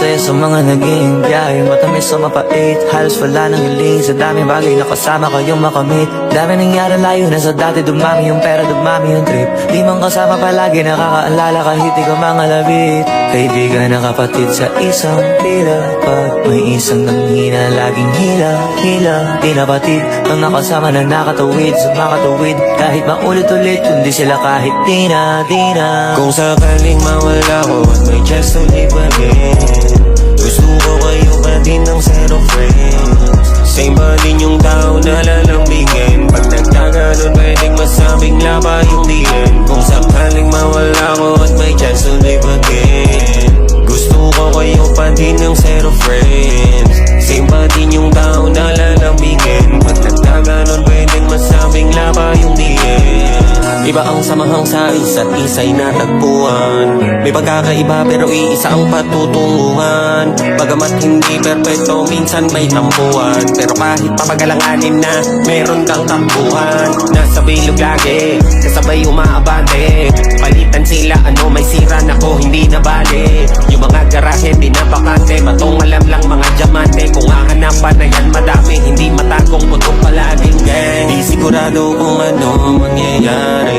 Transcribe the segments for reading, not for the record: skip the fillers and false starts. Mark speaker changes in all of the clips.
Speaker 1: saya sa mga naging biyahe. Matamis o mapait, halos wala nang hiling. Sa daming bagay na kasama kayong makamit. Dami nangyari, layo na sa dati. Dumami yung pera, dumami yung trip. Di man kasama palagi, nakakaalala kahit di ka mga labit. Kaibigan na kapatid sa isang pila. Pag may isang nanghina, laging hila. Di na batid, ang nakasama na nakatawid, sumakatawid. Kahit maulit-ulit, kundi sila kahit di na.
Speaker 2: Kung sakaling mawala ko at may chance to live again, gusto ko kayo pa din ng zero friends. Same pa din yung tao na lalambingin. Pag nagkaganon pwedeng masabing laba yung diin. Kung sakaling mawala ko at may chance to live again, gusto ko kayo pa din ng zero friends. Same pa din yung tao na lalambingin. Pag nagkaganon pwedeng masabing laba yung diin. Iba ang samahang sa isa't isa'y natagpuan. May pagkakaiba pero iisa ang patutunguhan. Bagamat hindi perpekto, minsan may tampuan. Pero kahit papagalanganin na, meron kang takbuhan. Nasa bilog lagi, kasabay umaabante. Palitan sila, may sira na ko, hindi na bale. Yung mga garahe, di na bakante. Batong alam lang mga diamante. Kung hahanapan na yan madami, hindi matagong putok palaging gang. Di sigurado kung ano mangyayari.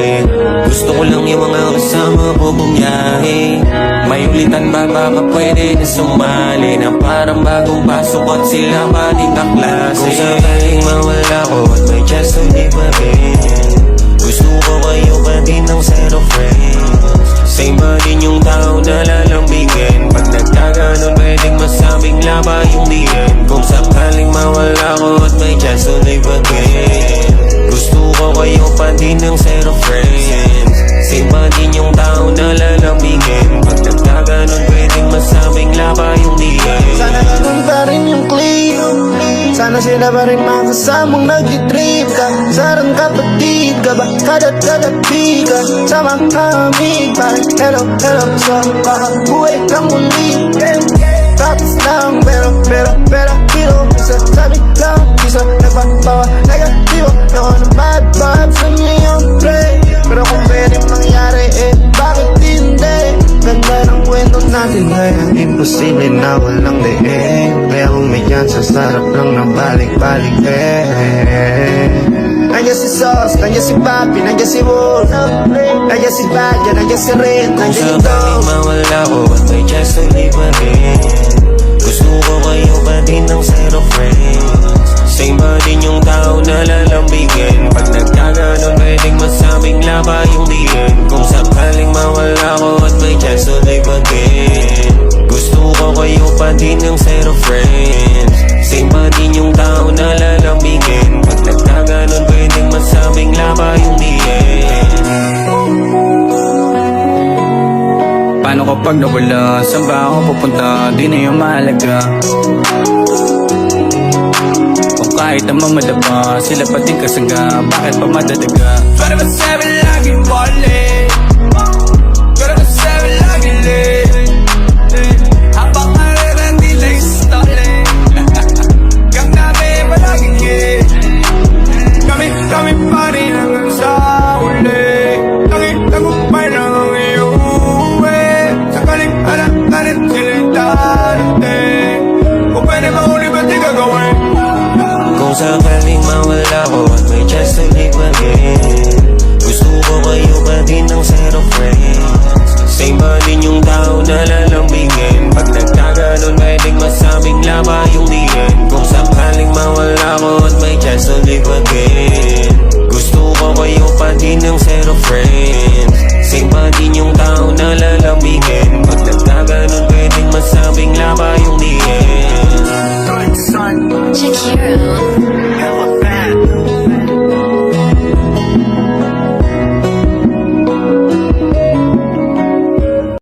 Speaker 2: Gusto ko lang yung mga kasama ko bumiyahe. May ulitan ba baka pwede na sumali, na parang bagong pasok at sila balik kaklase. Kung sakaling mawala ko at may chance to live again, gusto ko kayo pa din ng zero friends. Same pa din yung tao na lalambingin. Pag nagkaganon pwedeng masabing laba yung diin. Kung sakaling mawala ko at may chance to live again, gusto ko kayo pa din ng zero friends. Same pa din yung tao na lalambingin. Pag nagkaganon pwedeng masabing laba yung diin.
Speaker 3: Sana ganun pa rin yung click. Sana sila pa rin makasamang nag-trip ka. Sarang kapatid ka ba? Kada't ka sa mga amig. Parang hello sa buhay kang muli. Tapos lang pero Pero isa sabi lang, isa nagpapawa negatibo. Ako ng bad vibes sa ngayong play. Pero kung pwede mangyari bakit hindi? Ganda ng kwento natin ngayon, imposible na walang diin. Kaya kung may chance, sarap lang na balik-balik Nandiyan si Sauce, nandiyan si Papi, nandiyan si Wolf, nandiyan si Badja, nandiyan si Red, nandiyan si
Speaker 2: Dog. Kung
Speaker 3: Dog.
Speaker 2: sakaling mawala ko at may chance to live again, gusto ko kayo pa din ng zero friends. Same pa din yung tao na lalambingin. Pag nagkaganon pwedeng masabing laba yung diin. Kung sakaling mawala ko at may chance to live again, gusto ko kayo pa din ng zero friends. Same pa din yung tao na lalambingin. Pag nagkaganon pwedeng masabing laba yung diin.
Speaker 4: Paano kapag nawala? Saan ba ako pupunta? Di na yung mahalaga. Kung kahit naman madapa, sila pa din kasaga. Bakit pa madadaga? 24/7 laging ballin', 24/7 laging lit. Habang karera nila yung stalling. Gang namin palaging hit. Kami pa rin hanggang sa uli. Tagumpay lang ang iuwi. Sakaling alam na rin sila'y darating. Kung pwede mahuli ba't di gagawin?
Speaker 2: Kung sakaling mawala ko at may chance to live again, gusto ko kayo pa din ng zero friends. Same pa din yung tao na lalambingin. Pag nagkaganon pwedeng masabing laba yung diin. Kung sakaling mawala ko at may chance to live again, gusto ko kayo pa din ng zero friends. Same pa din yung tao na lalambingin. Pag nagkaganon pwedeng masabing laba yung diin.
Speaker 5: Shakira.